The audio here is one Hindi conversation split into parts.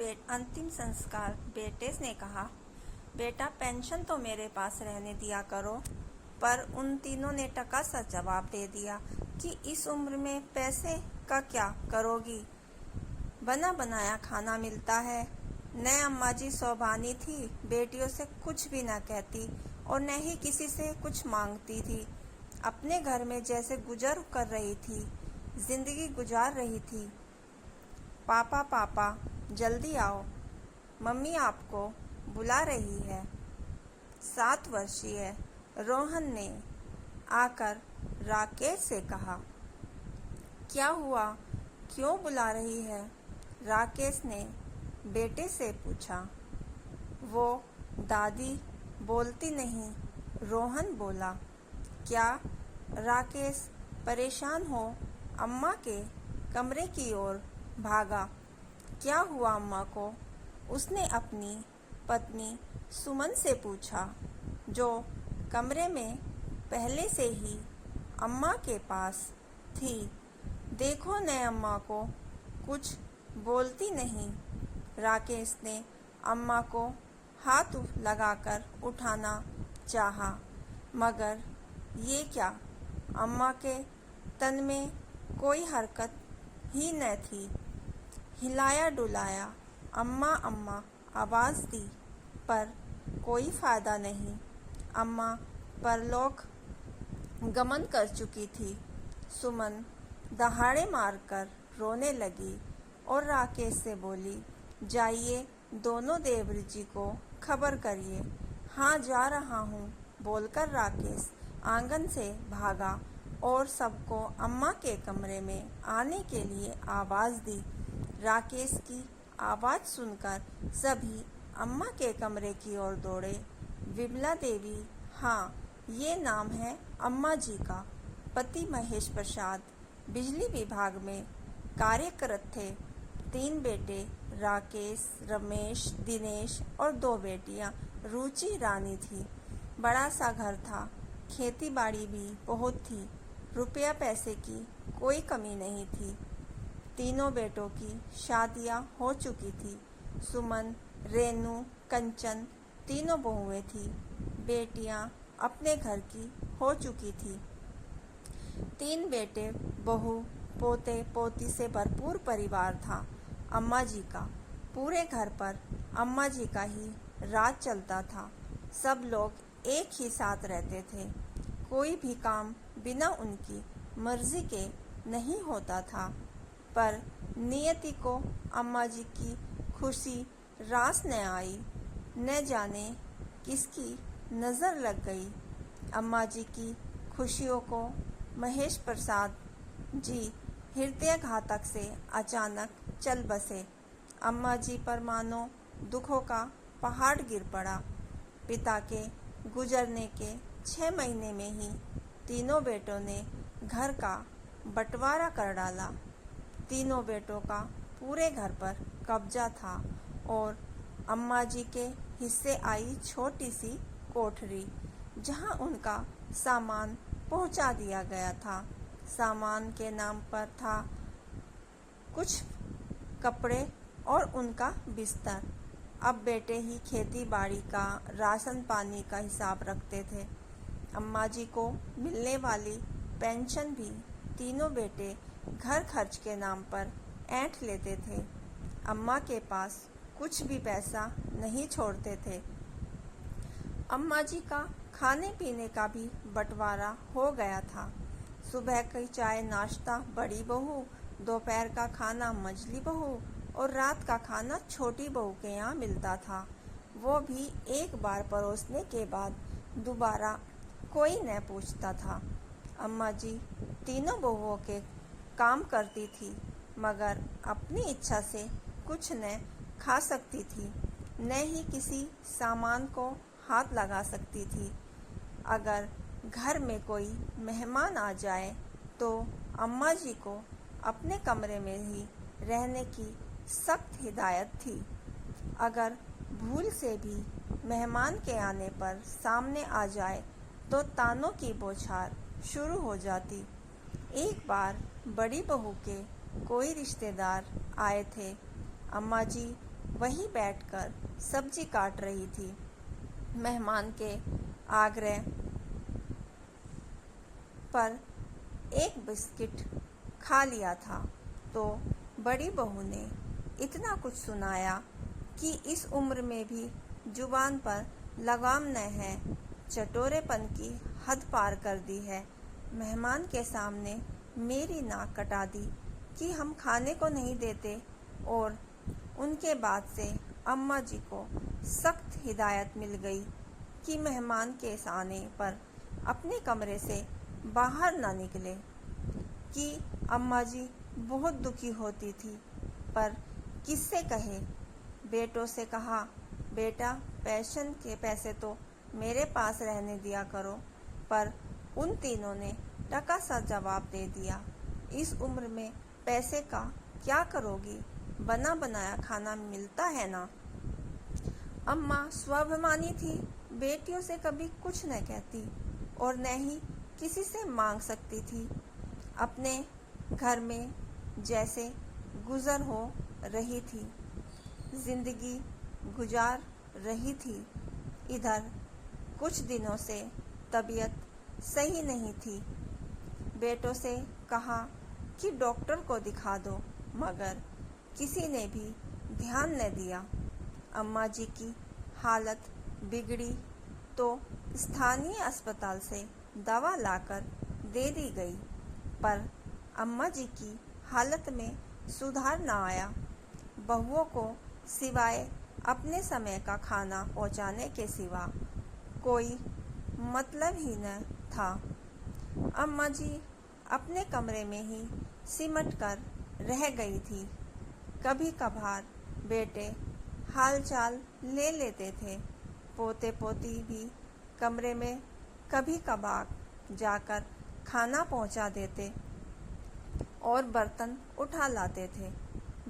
अंतिम संस्कार बेटे ने कहा, बेटा पेंशन तो मेरे पास रहने दिया करो। पर उन तीनों ने टका सा जवाब दे दिया कि इस उम्र में पैसे का क्या करोगी, बना बनाया खाना मिलता है। न अम्मा जी सौभानी थी, बेटियों से कुछ भी न कहती और न ही किसी से कुछ मांगती थी। अपने घर में जैसे गुजर कर रही थी, जिंदगी गुजार रही थी। पापा पापा जल्दी आओ, मम्मी आपको बुला रही है। 7 वर्षीय रोहन ने आकर राकेश से कहा, क्या हुआ, क्यों बुला रही है? राकेश ने बेटे से पूछा। वो दादी बोलती नहीं, रोहन बोला। क्या? राकेश परेशान हो अम्मा के कमरे की ओर भागा। क्या हुआ अम्मा को? उसने अपनी पत्नी सुमन से पूछा, जो कमरे में पहले से ही अम्मा के पास थी। देखो न अम्मा को कुछ बोलती नहीं। राकेश ने अम्मा को हाथ लगाकर उठाना चाहा, मगर ये क्या, अम्मा के तन में कोई हरकत ही न थी। हिलाया डुलाया, अम्मा अम्मा आवाज़ दी, पर कोई फायदा नहीं। अम्मा परलोक गमन कर चुकी थी। सुमन दहाड़े मारकर रोने लगी और राकेश से बोली, जाइए दोनों देवर जी को खबर करिए। हाँ जा रहा हूँ, बोलकर राकेश आंगन से भागा और सबको अम्मा के कमरे में आने के लिए आवाज़ दी। राकेश की आवाज़ सुनकर सभी अम्मा के कमरे की ओर दौड़े। विमला देवी, हाँ ये नाम है अम्मा जी का। पति महेश प्रसाद बिजली विभाग में कार्यरत थे। 3 बेटे राकेश, रमेश, दिनेश और 2 बेटियां रुचि रानी थी। बड़ा सा घर था, खेती बाड़ी भी बहुत थी, रुपया पैसे की कोई कमी नहीं थी। तीनों बेटों की शादियां हो चुकी थी। सुमन, रेनू, कंचन तीनों बहुएं थी। बेटियां अपने घर की हो चुकी थी। 3 बेटे, बहू, पोते पोती से भरपूर परिवार था अम्मा जी का। पूरे घर पर अम्मा जी का ही राज चलता था। सब लोग एक ही साथ रहते थे। कोई भी काम बिना उनकी मर्जी के नहीं होता था। पर नियति को अम्मा जी की खुशी रास न आई। न जाने किसकी नज़र लग गई। अम्मा जी की खुशियों को महेश प्रसाद जी हृदयघातक से अचानक चल बसे। अम्मा जी पर मानो दुखों का पहाड़ गिर पड़ा। पिता के गुजरने के 6 महीने में ही तीनों बेटों ने घर का बंटवारा कर डाला। तीनों बेटों का पूरे घर पर कब्जा था और अम्मा जी के हिस्से आई छोटी सी कोठरी, जहां उनका सामान पहुंचा दिया गया था। सामान के नाम पर था कुछ कपड़े और उनका बिस्तर। अब बेटे ही खेती बाड़ी का, राशन पानी का हिसाब रखते थे। अम्मा जी को मिलने वाली पेंशन भी तीनों बेटे घर खर्च के नाम पर ऐंठ लेते थे। अम्मा के पास कुछ भी पैसा नहीं छोड़ते थे। अम्मा जी का खाने पीने का भी बंटवारा हो गया था। सुबह की चाय नाश्ता बड़ी बहू, दोपहर का खाना मंझली बहू और रात का खाना छोटी बहू के यहाँ मिलता था। वो भी एक बार परोसने के बाद दोबारा कोई न पूछता था। अम्मा जी तीनों बहुओं के काम करती थी, मगर अपनी इच्छा से कुछ न खा सकती थी, न ही किसी सामान को हाथ लगा सकती थी। अगर घर में कोई मेहमान आ जाए तो अम्मा जी को अपने कमरे में ही रहने की सख्त हिदायत थी। अगर भूल से भी मेहमान के आने पर सामने आ जाए तो तानों की बौछार शुरू हो जाती। एक बार बड़ी बहू के कोई रिश्तेदार आए थे। अम्मा जी वहीं बैठकर सब्जी काट रही थी। मेहमान के आग्रह पर एक बिस्किट खा लिया था तो बड़ी बहू ने इतना कुछ सुनाया कि इस उम्र में भी जुबान पर लगाम न है, चटोरेपन की हद पार कर दी है। मेहमान के सामने मेरी नाक कटा दी कि हम खाने को नहीं देते, और उनके बाद से अम्मा जी को सख्त हिदायत मिल गई कि मेहमान के आने पर अपने कमरे से बाहर ना निकले। कि अम्मा जी बहुत दुखी होती थी, पर किससे कहे। बेटों से कहा, बेटा पेंशन के पैसे तो मेरे पास रहने दिया करो, पर उन तीनों ने टका सा जवाब दे दिया, इस उम्र में पैसे का क्या करोगी, बना बनाया खाना मिलता है ना। अम्मा स्वाभिमानी थी, बेटियों से कभी कुछ न कहती और न ही किसी से मांग सकती थी। अपने घर में जैसे गुजर हो रही थी, जिंदगी गुजार रही थी। इधर कुछ दिनों से तबीयत सही नहीं थी। बेटों से कहा कि डॉक्टर को दिखा दो, मगर किसी ने भी ध्यान न दिया। अम्मा जी की हालत बिगड़ी तो स्थानीय अस्पताल से दवा लाकर दे दी गई, पर अम्मा जी की हालत में सुधार न आया। बहुओं को सिवाय अपने समय का खाना पहुंचाने के सिवा कोई मतलब ही न था। अम्मा जी अपने कमरे में ही सिमट कर रह गई थी। कभी कभार बेटे हालचाल ले लेते थे, पोते पोती भी कमरे में कभी कभार जाकर खाना पहुंचा देते और बर्तन उठा लाते थे।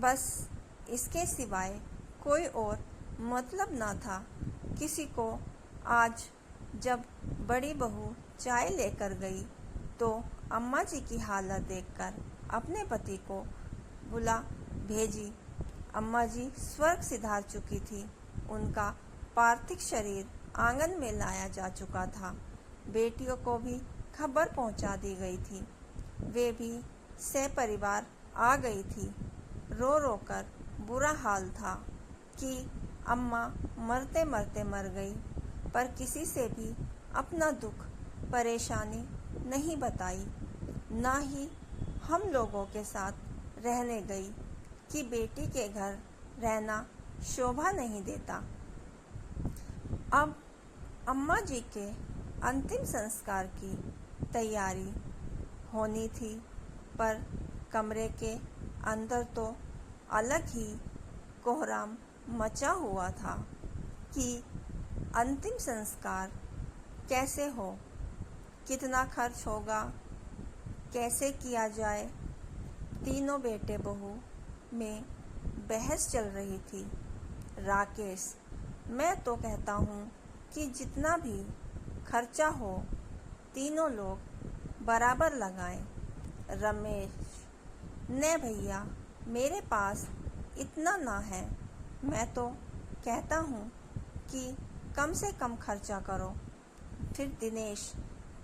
बस इसके सिवाय कोई और मतलब ना था किसी को। आज जब बड़ी बहू चाय लेकर गई तो अम्मा जी की हालत देखकर अपने पति को बुला भेजी। अम्मा जी स्वर्ग सिधार चुकी थी। उनका पार्थिव शरीर आंगन में लाया जा चुका था। बेटियों को भी खबर पहुंचा दी गई थी। वे भी सपरिवार आ गई थी। रो रो कर बुरा हाल था कि अम्मा मरते मरते मर गई, पर किसी से भी अपना दुख परेशानी नहीं बताई, ना ही हम लोगों के साथ रहने गई कि बेटी के घर रहना शोभा नहीं देता। अब अम्मा जी के अंतिम संस्कार की तैयारी होनी थी, पर कमरे के अंदर तो अलग ही कोहराम मचा हुआ था कि अंतिम संस्कार कैसे हो, कितना खर्च होगा, कैसे किया जाए। तीनों बेटे बहू में बहस चल रही थी। राकेश, मैं तो कहता हूँ कि जितना भी खर्चा हो तीनों लोग बराबर लगाएं। रमेश, ने भैया मेरे पास इतना ना है, मैं तो कहता हूँ कि कम से कम खर्चा करो। फिर दिनेश,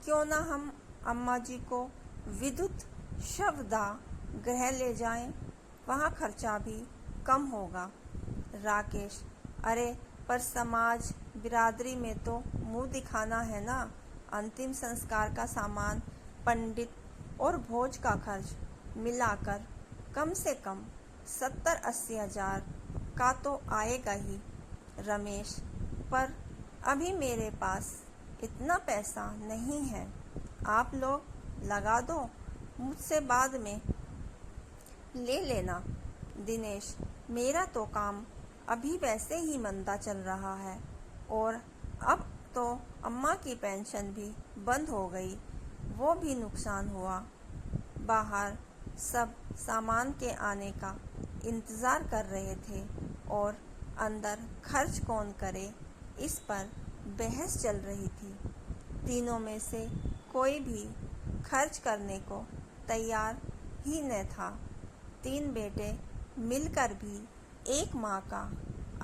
क्यों ना हम अम्मा जी को विद्युत शवदाह गृह ले जाएं, वहाँ खर्चा भी कम होगा। राकेश, अरे पर समाज बिरादरी में तो मुंह दिखाना है ना। अंतिम संस्कार का सामान, पंडित और भोज का खर्च मिलाकर कम से कम 70-80 हजार का तो आएगा ही। रमेश, पर अभी मेरे पास इतना पैसा नहीं है, आप लोग लगा दो, मुझसे बाद में ले लेना। दिनेश, मेरा तो काम अभी वैसे ही मंदा चल रहा है, और अब तो अम्मा की पेंशन भी बंद हो गई, वो भी नुकसान हुआ। बाहर सब सामान के आने का इंतज़ार कर रहे थे और अंदर खर्च कौन करे, इस पर बहस चल रही थी। तीनों में से कोई भी खर्च करने को तैयार ही न था। तीन बेटे मिलकर भी एक माँ का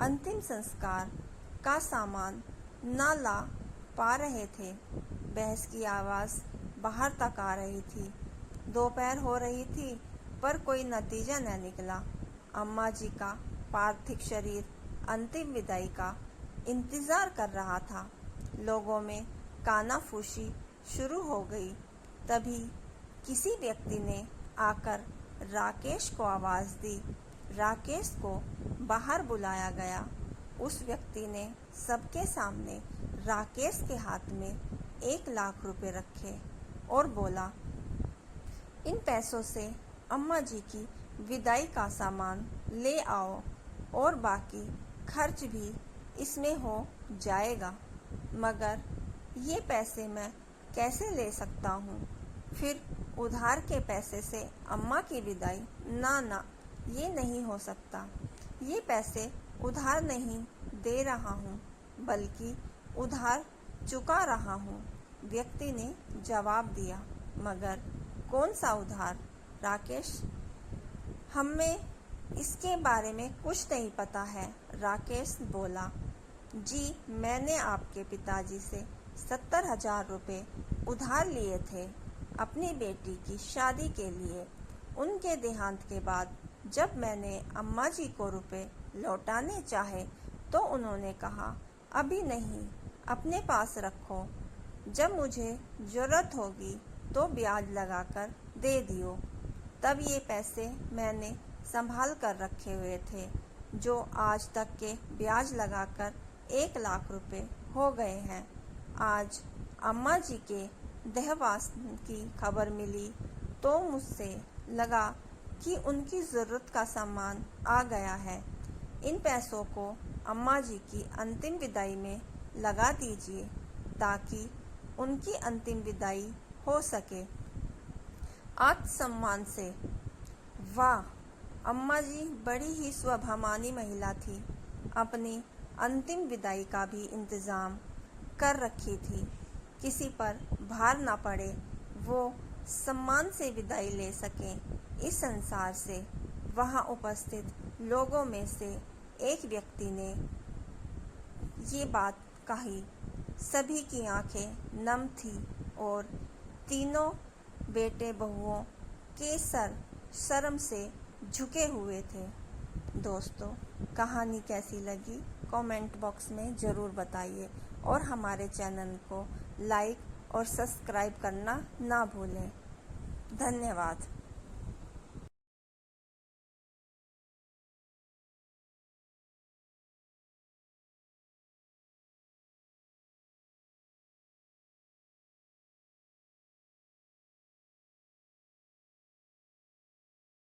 अंतिम संस्कार का सामान न ला पा रहे थे। बहस की आवाज़ बाहर तक आ रही थी। दोपहर हो रही थी पर कोई नतीजा न निकला। अम्मा जी का पार्थिव शरीर अंतिम विदाई का इंतज़ार कर रहा था। लोगों में कानाफूसी शुरू हो गई। तभी किसी व्यक्ति ने आकर राकेश को आवाज़ दी। राकेश को बाहर बुलाया गया। उस व्यक्ति ने सबके सामने राकेश के हाथ में 1 लाख रुपए रखे और बोला, इन पैसों से अम्मा जी की विदाई का सामान ले आओ और बाकी खर्च भी इसमें हो जाएगा। मगर ये पैसे मैं कैसे ले सकता हूँ? फिर उधार के पैसे से अम्मा की विदाई? ना, ये नहीं हो सकता। ये पैसे उधार नहीं दे रहा हूँ, बल्कि उधार चुका रहा हूँ, व्यक्ति ने जवाब दिया। मगर कौन सा उधार? राकेश, हमें इसके बारे में कुछ नहीं पता है, राकेश बोला। जी, मैंने आपके पिताजी से 70,000 रुपये उधार लिए थे अपनी बेटी की शादी के लिए। उनके देहांत के बाद जब मैंने अम्मा जी को रुपए लौटाने चाहे तो उन्होंने कहा, अभी नहीं, अपने पास रखो, जब मुझे ज़रूरत होगी तो ब्याज लगाकर दे दियो। तब ये पैसे मैंने संभाल कर रखे हुए थे, जो आज तक के ब्याज लगाकर 1 लाख रुपए हो गए हैं। आज अम्मा जी के देहवास की खबर मिली तो मुझसे लगा कि उनकी ज़रूरत का सामान आ गया है। इन पैसों को अम्मा जी की अंतिम विदाई में लगा दीजिए ताकि उनकी अंतिम विदाई हो सके आत्मसम्मान से। वाह, अम्मा जी बड़ी ही स्वाभिमानी महिला थी। अपनी अंतिम विदाई का भी इंतज़ाम कर रखी थी। किसी पर भार ना पड़े, वो सम्मान से विदाई ले सकें इस संसार से। वहाँ उपस्थित लोगों में से एक व्यक्ति ने ये बात कही। सभी की आंखें नम थी और तीनों बेटे बहुओं के सर शर्म से झुके हुए थे। दोस्तों, कहानी कैसी लगी कमेंट बॉक्स में ज़रूर बताइए और हमारे चैनल को लाइक और सब्सक्राइब करना ना भूलें। धन्यवाद।